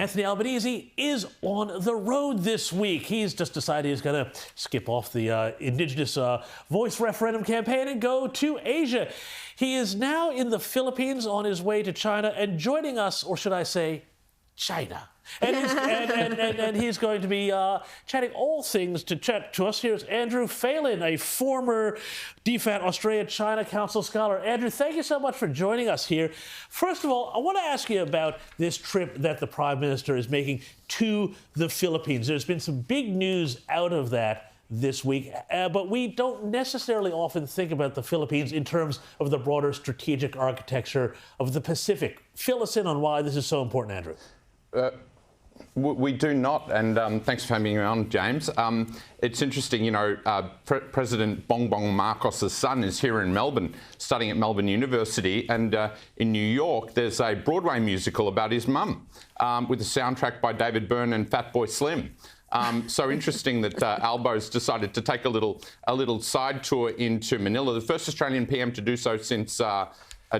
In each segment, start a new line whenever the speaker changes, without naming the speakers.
Anthony Albanese is on the road this week. He's just decided he's going to skip off the Indigenous voice referendum campaign and go to Asia. He is now in the Philippines on his way to China and joining us, or should I say, China. And he's going to be chatting all things to chat to us. Here's Andrew Phelan, a former DFAT Australia-China Council scholar. Andrew, thank you so much for joining us here. First of all, I want to ask you about this trip that the Prime Minister is making to the Philippines. There's been some big news out of that this week, but we don't necessarily often think about the Philippines in terms of the broader strategic architecture of the Pacific. Fill us in on why this is so important, Andrew.
We do not, and thanks for having me on, James. It's interesting, you know, President Bongbong Marcos' son is here in Melbourne, studying at Melbourne University, and in New York there's a Broadway musical about his mum, with a soundtrack by David Byrne and Fatboy Slim. So interesting that Albo's decided to take a little side tour into Manila, the first Australian PM to do so since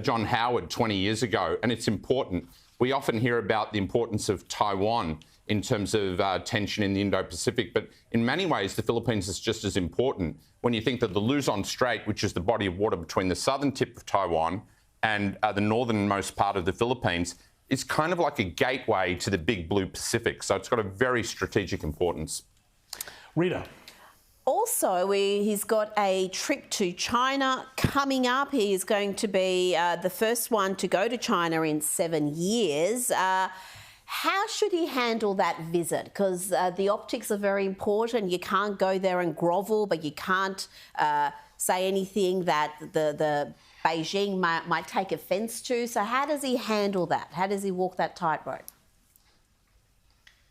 John Howard 20 years ago, and it's important. We often hear about the importance of Taiwan in terms of tension in the Indo-Pacific, but in many ways the Philippines is just as important when you think that the Luzon Strait, which is the body of water between the southern tip of Taiwan and the northernmost part of the Philippines, is kind of like a gateway to the big blue Pacific. So it's got a very strategic importance.
Rita.
Also, he's got a trip to China coming up. He is going to be the first one to go to China in 7 years. How should he handle that visit? Because the optics are very important. You can't go there and grovel, but you can't say anything that the Beijing might take offence to. So how does he handle that? How does he walk that tightrope?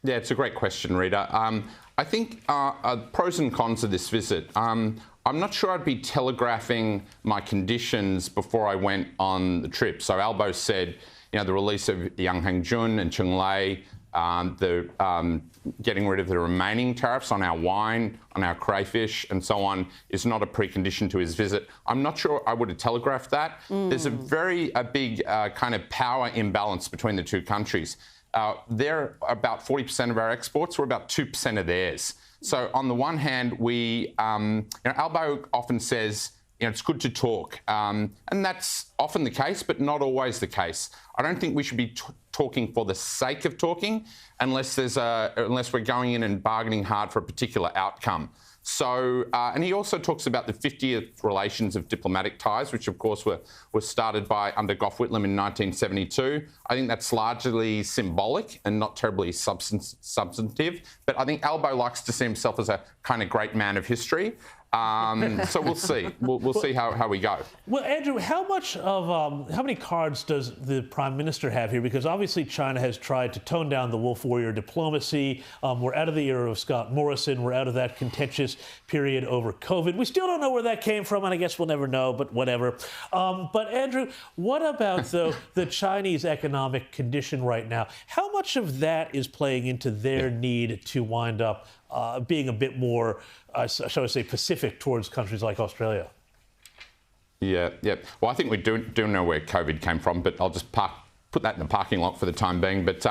Yeah, it's a great question, Rita. I think pros and cons of this visit. I'm not sure I'd be telegraphing my conditions before I went on the trip. So Albo said, you know, the release of Yang Hangjun and Chung Lei, the getting rid of the remaining tariffs on our wine, on our crayfish and so on is not a precondition to his visit. I'm not sure I would have telegraphed that. There's a big kind of power imbalance between the two countries. They're about 40% of our exports. We're about 2% of theirs. So on the one hand, we, Albo often says, you know, it's good to talk. And that's often the case, but not always the case. I don't think we should be talking for the sake of talking unless we're going in and bargaining hard for a particular outcome. So, and he also talks about the 50th relations of diplomatic ties, which of course were started by under Gough Whitlam in 1972. I think that's largely symbolic and not terribly substantive. But I think Albo likes to see himself as a kind of great man of history. So we'll see. We'll see how we go.
Well, Andrew, how many cards does the Prime Minister have here? Because obviously China has tried to tone down the wolf warrior diplomacy. We're out of the era of Scott Morrison. We're out of that contentious period over COVID. We still don't know where that came from, and I guess we'll never know, but whatever. But Andrew, what about the Chinese economic condition right now? How much of that is playing into their need to wind up being a bit more, shall I say, Pacific towards countries like Australia?
Yeah. Well, I think we do know where COVID came from, but I'll just put that in the parking lot for the time being. But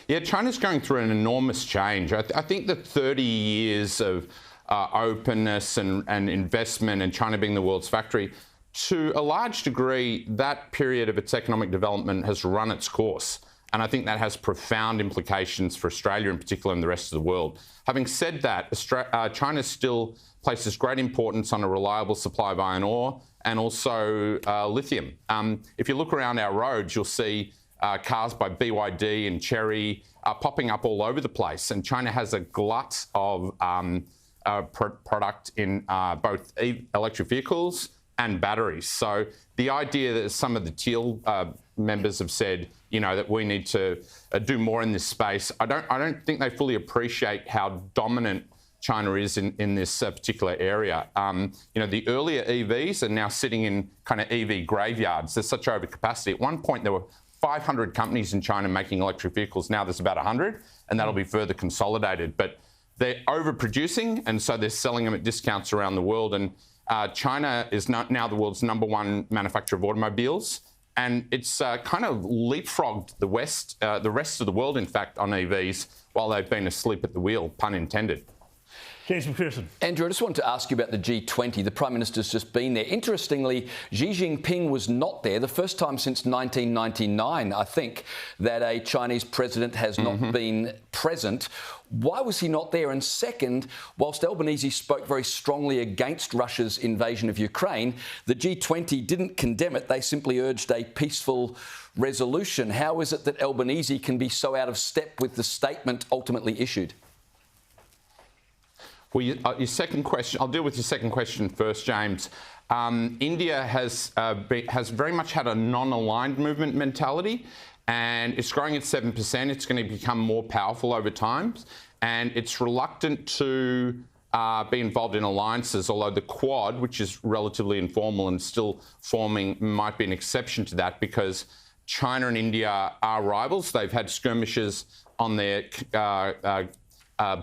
yeah, China's going through an enormous change. I think the 30 years of openness and investment and China being the world's factory, to a large degree, that period of its economic development has run its course. And I think that has profound implications for Australia in particular and the rest of the world. Having said that, China still places great importance on a reliable supply of iron ore and also lithium. If you look around our roads, you'll see cars by BYD and Chery popping up all over the place. And China has a glut of product in both electric vehicles and batteries. So the idea that some of the Teal members have said, you know, that we need to do more in this space, I don't think they fully appreciate how dominant China is in this particular area. You know, the earlier EVs are now sitting in kind of EV graveyards. There's such overcapacity. At one point, there were 500 companies in China making electric vehicles. Now there's about 100, and that'll be further consolidated. But they're overproducing, and so they're selling them at discounts around the world. And China is now the world's #1 manufacturer of automobiles. And it's kind of leapfrogged the rest of the world, in fact, on EVs while they've been asleep at the wheel, pun intended.
James McPherson.
Andrew, I just wanted to ask you about the G20. The Prime Minister's just been there. Interestingly, Xi Jinping was not there. The first time since 1999, I think, that a Chinese president has not been present. Why was he not there? And second, whilst Albanese spoke very strongly against Russia's invasion of Ukraine, the G20 didn't condemn it. They simply urged a peaceful resolution. How is it that Albanese can be so out of step with the statement ultimately issued?
Well, your second question, I'll deal with your second question first, James. India has very much had a non-aligned movement mentality, and it's growing at 7%. It's going to become more powerful over time, and it's reluctant to be involved in alliances, although the Quad, which is relatively informal and still forming, might be an exception to that because China and India are rivals. They've had skirmishes on their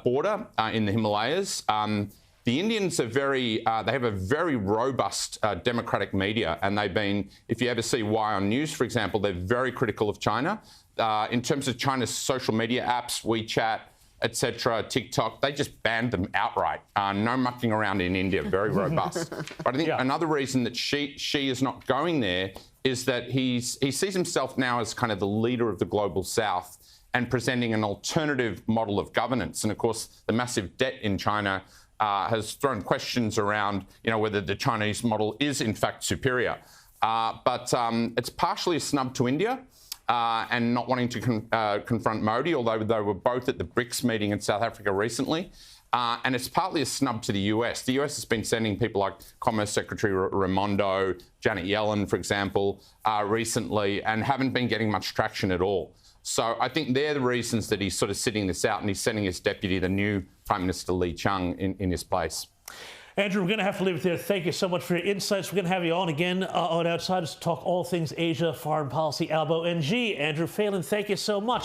border in the Himalayas. The Indians are they have a very robust democratic media, and they've been, if you ever see Why on News, for example, they're very critical of China. In terms of China's social media apps, WeChat, etc., TikTok, they just banned them outright. No mucking around in India, very robust. But I think another reason that Xi is not going there is that he sees himself now as kind of the leader of the global South and presenting an alternative model of governance. And of course, the massive debt in China has thrown questions around, whether the Chinese model is in fact superior. But it's partially a snub to India and not wanting to confront Modi, although they were both at the BRICS meeting in South Africa recently. And it's partly a snub to the US. The US has been sending people like Commerce Secretary Raimondo, Janet Yellen, for example, recently, and haven't been getting much traction at all. So I think they're the reasons that he's sort of sitting this out, and he's sending his deputy, the new Prime Minister Li Qiang, in his place.
Andrew, we're going to have to leave it there. Thank you so much for your insights. We're going to have you on again on Outsiders to talk all things Asia, foreign policy, Albo, and Xi. Andrew Phelan, thank you so much.